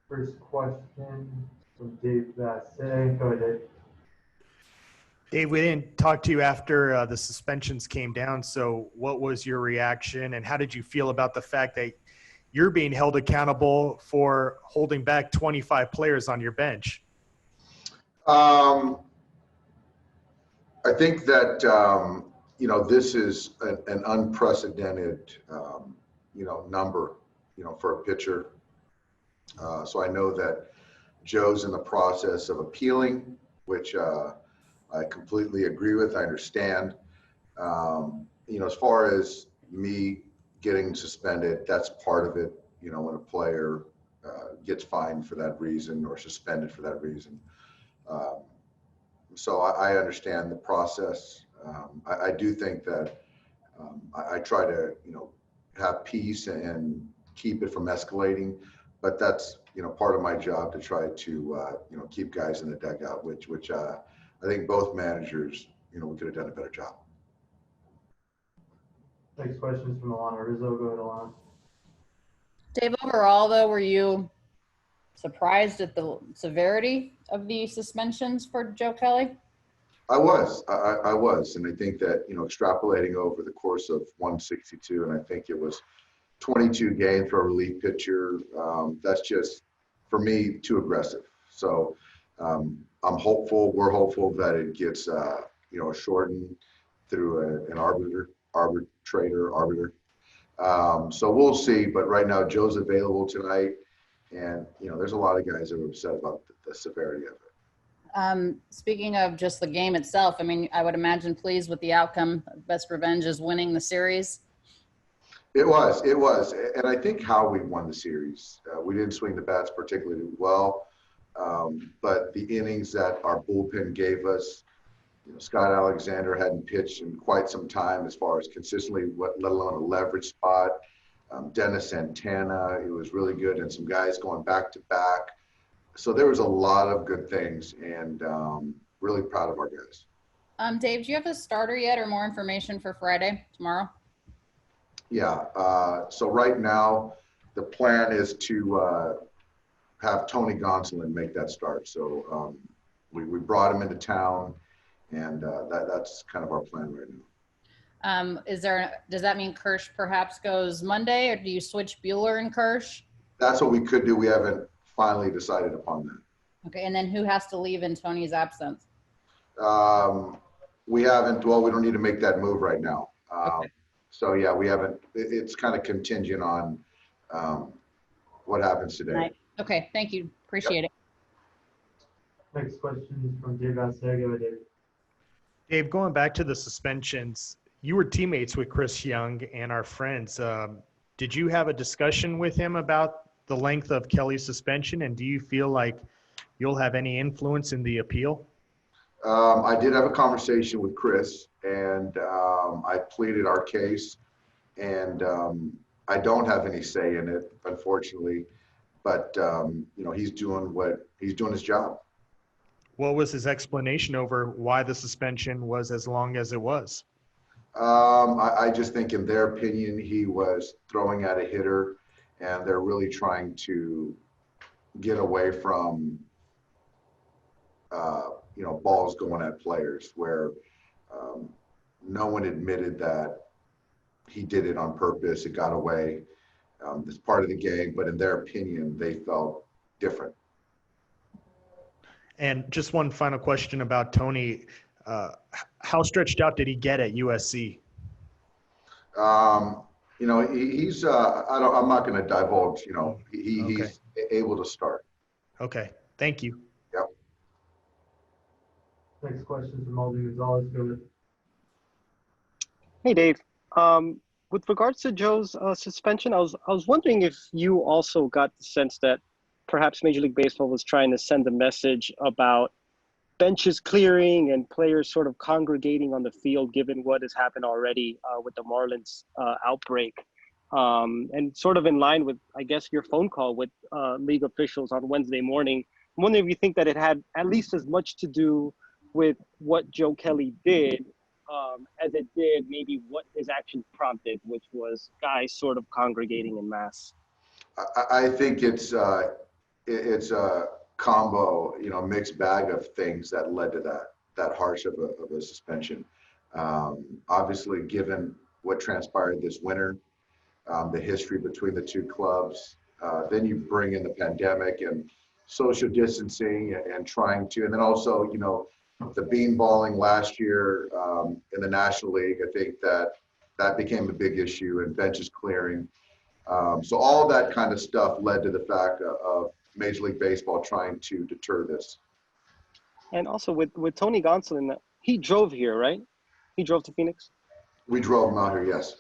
First question from Dave Vassay. Go ahead, Dave. Dave, we didn't talk to you after the suspensions came down. So what was your reaction and how did you feel about the fact that you're being held accountable for holding back 25 players on your bench? I think that, this is an unprecedented, number, for a pitcher. So I know that Joe's in the process of appealing, which I completely agree with. I understand. As far as me getting suspended, that's part of it. When a player gets fined for that reason or suspended for that reason. So I understand the process. I do think that I try to, have peace and keep it from escalating, but that's, part of my job to try to, keep guys in the dugout, which I think both managers, we could have done a better job. Next question is from Alana Rizzo. Go ahead, Alana. Dave, overall, though, were you surprised at the severity of the suspensions for Joe Kelly? I was, and I think that, extrapolating over the course of 162, and I think it was 22 games for a relief pitcher, that's just, for me, too aggressive. So I'm hopeful, we're hopeful that it gets, shortened through an arbiter. So we'll see, but right now Joe's available tonight, and there's a lot of guys that are upset about the severity of it. Speaking of just the game itself, I mean, I would imagine pleased with the outcome. Best revenge is winning the series. It was, and I think how we won the series, we didn't swing the bats particularly well, but the innings that our bullpen gave us, Scott Alexander hadn't pitched in quite some time as far as consistently, let alone a leverage spot. Dennis Santana, he was really good, and some guys going back to back. So there was a lot of good things, and really proud of our guys. Dave, do you have a starter yet or more information for Friday, tomorrow? Yeah, so right now the plan is to have Tony Gonsolin make that start. So we brought him into town, and that's kind of our plan right now. Does that mean Kirsch perhaps goes Monday, or do you switch Buehler and Kirsch? That's what we could do. We haven't finally decided upon that. Okay, and then who has to leave in Tony's absence? We haven't, well, we don't need to make that move right now. Okay. So yeah, we haven't, it's kind of contingent on what happens today. Right. Okay, thank you. Appreciate it. Next question is from Dave Vassay. Go ahead, Dave. Dave, going back to the suspensions, you were teammates with Chris Young and our friends. Did you have a discussion with him about the length of Kelly's suspension, and do you feel like you'll have any influence in the appeal? I did have a conversation with Chris, and I pleaded our case, and I don't have any say in it, unfortunately, but he's doing his job. What was his explanation over why the suspension was as long as it was? I just think in their opinion, he was throwing at a hitter, and they're really trying to get away from, balls going at players, where no one admitted that he did it on purpose. It got away. It's part of the game, but in their opinion, they felt different. And just one final question about Tony. How stretched out did he get at USC? He's I'm not going to divulge, he's able to start. Okay. Thank you. Yep. Next question from Alden Gonzalez. Go ahead. Hey, Dave. With regards to Joe's suspension, I was wondering if you also got the sense that perhaps Major League Baseball was trying to send a message about benches clearing and players sort of congregating on the field, given what has happened already with the Marlins outbreak. And sort of in line with, I guess, your phone call with league officials on Wednesday morning. I'm wondering if you think that it had at least as much to do with what Joe Kelly did as it did maybe what his actions prompted, which was guys sort of congregating en masse. I think it's it's a combo, mixed bag of things that led to that harsh of a suspension. Obviously, given what transpired this winter, the history between the two clubs, then you bring in the pandemic and social distancing and trying to, and then also, the beanballing last year in the National League. I think that became a big issue, and benches clearing. So all that kind of stuff led to the fact of Major League Baseball trying to deter this. And also with Tony Gonsolin, he drove here, right? He drove to Phoenix. We drove him out here, yes.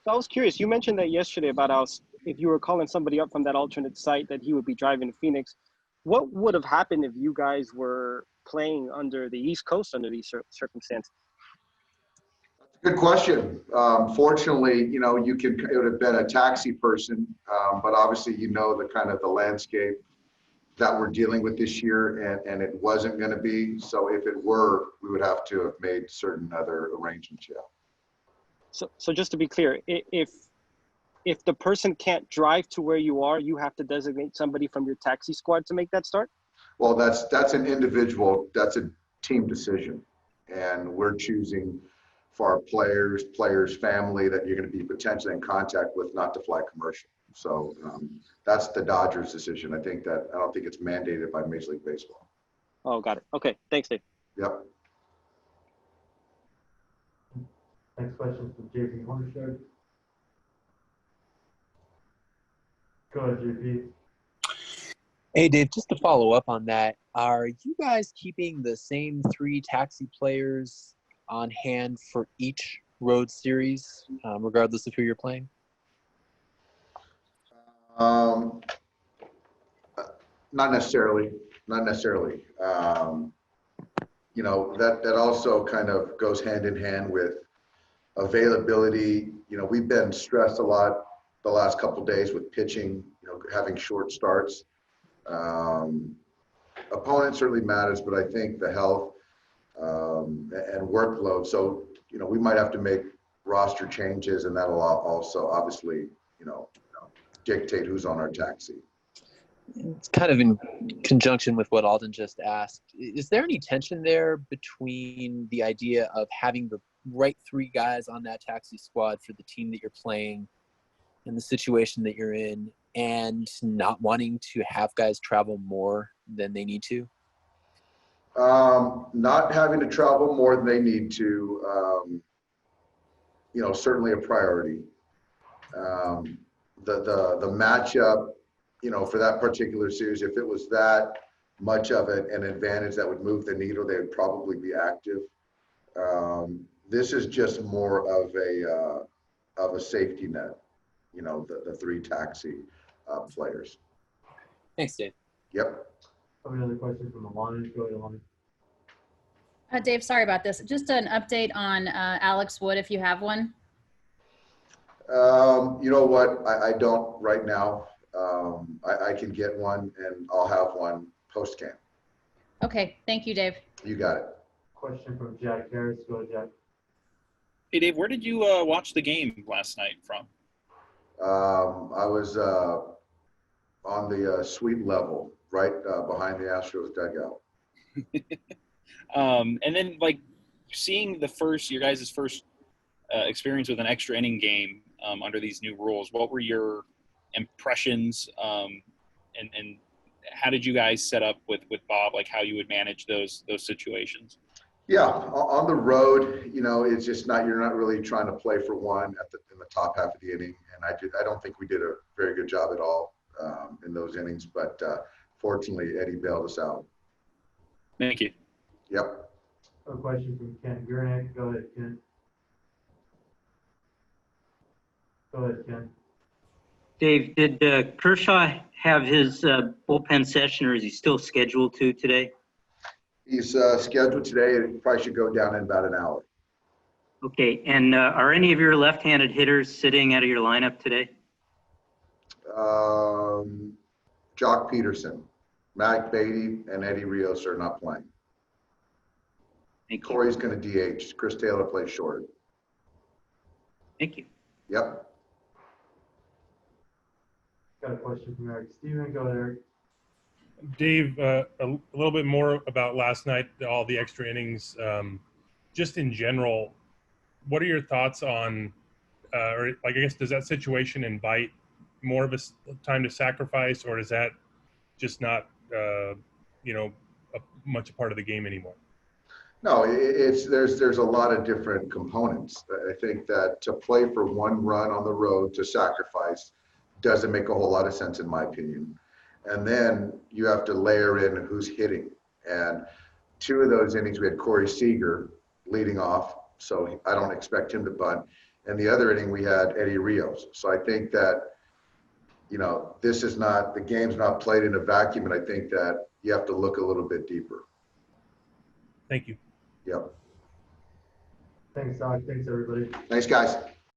So I was curious. You mentioned that yesterday about how if you were calling somebody up from that alternate site, that he would be driving to Phoenix. What would have happened if you guys were playing under the East Coast under these circumstances? Good question. Fortunately, it would have been a taxi person, but obviously, the kind of the landscape that we're dealing with this year, and it wasn't going to be. So if it were, we would have to have made certain other arrangements. Yeah. So just to be clear, if the person can't drive to where you are, you have to designate somebody from your taxi squad to make that start? Well, that's an individual, that's a team decision. And we're choosing for our players' family that you're going to be potentially in contact with not to fly commercial. So that's the Dodgers' decision. I don't think it's mandated by Major League Baseball. Oh, got it. Okay, thanks, Dave. Yep. Next question from JP Hornstead. Go ahead, JP. Hey, Dave, just to follow up on that, are you guys keeping the same 3 taxi players on hand for each road series, regardless of who you're playing? Not necessarily. That also kind of goes hand in hand with availability. We've been stressed a lot the last couple of days with pitching, having short starts. Opponent certainly matters, but I think the health and workload. So, we might have to make roster changes, and that'll also obviously, dictate who's on our taxi. It's kind of in conjunction with what Alden just asked. Is there any tension there between the idea of having the right 3 guys on that taxi squad for the team that you're playing and the situation that you're in, and not wanting to have guys travel more than they need to? Not having to travel more than they need to, certainly a priority. The matchup, for that particular series, if it was that much of an advantage that would move the needle, they would probably be active. This is just more of a safety net, the 3 taxi players. Thanks, Dave. Yep. Another question from the line. Go ahead, line. Dave, sorry about this. Just an update on Alex Wood, if you have one. You know what? I don't right now. I can get one, and I'll have one post-camp. Okay, thank you, Dave. You got it. Question from Jack Harris. Go ahead, Jack. Hey, Dave, where did you watch the game last night from? I was on the suite level, right behind the Astros dugout. And then, seeing your guys' first experience with an extra inning game under these new rules, what were your impressions, and how did you guys set up with Bob, how you would manage those situations? Yeah, on the road, it's just you're not really trying to play for one in the top half of the inning, and I don't think we did a very good job at all in those innings, but fortunately Eddie bailed us out. Thank you. Yep. A question from Ken Gurnick. Go ahead, Ken. Go ahead, Ken. Dave, did Kershaw have his bullpen session, or is he still scheduled to today? He's scheduled today. It probably should go down in about an hour. Okay, and are any of your left-handed hitters sitting out of your lineup today? Jock Peterson, Mac Beatty, and Eddie Rios are not playing. Thank you. Corey's going to DH. Chris Taylor plays short. Thank you. Yep. Got a question from Eric Steven. Go ahead, Eric. Dave, a little bit more about last night, all the extra innings. Just in general, what are your thoughts on, or like, I guess, does that situation invite more of a time to sacrifice, or is that just not, much a part of the game anymore? No, there's a lot of different components. I think that to play for one run on the road to sacrifice doesn't make a whole lot of sense in my opinion. And then you have to layer in who's hitting. And 2 of those innings, we had Corey Seager leading off, so I don't expect him to bunt. And the other inning, we had Eddie Rios. So I think that, the game's not played in a vacuum, and I think that you have to look a little bit deeper. Thank you. Yep. Thanks, Doc. Thanks, everybody. Thanks, guys.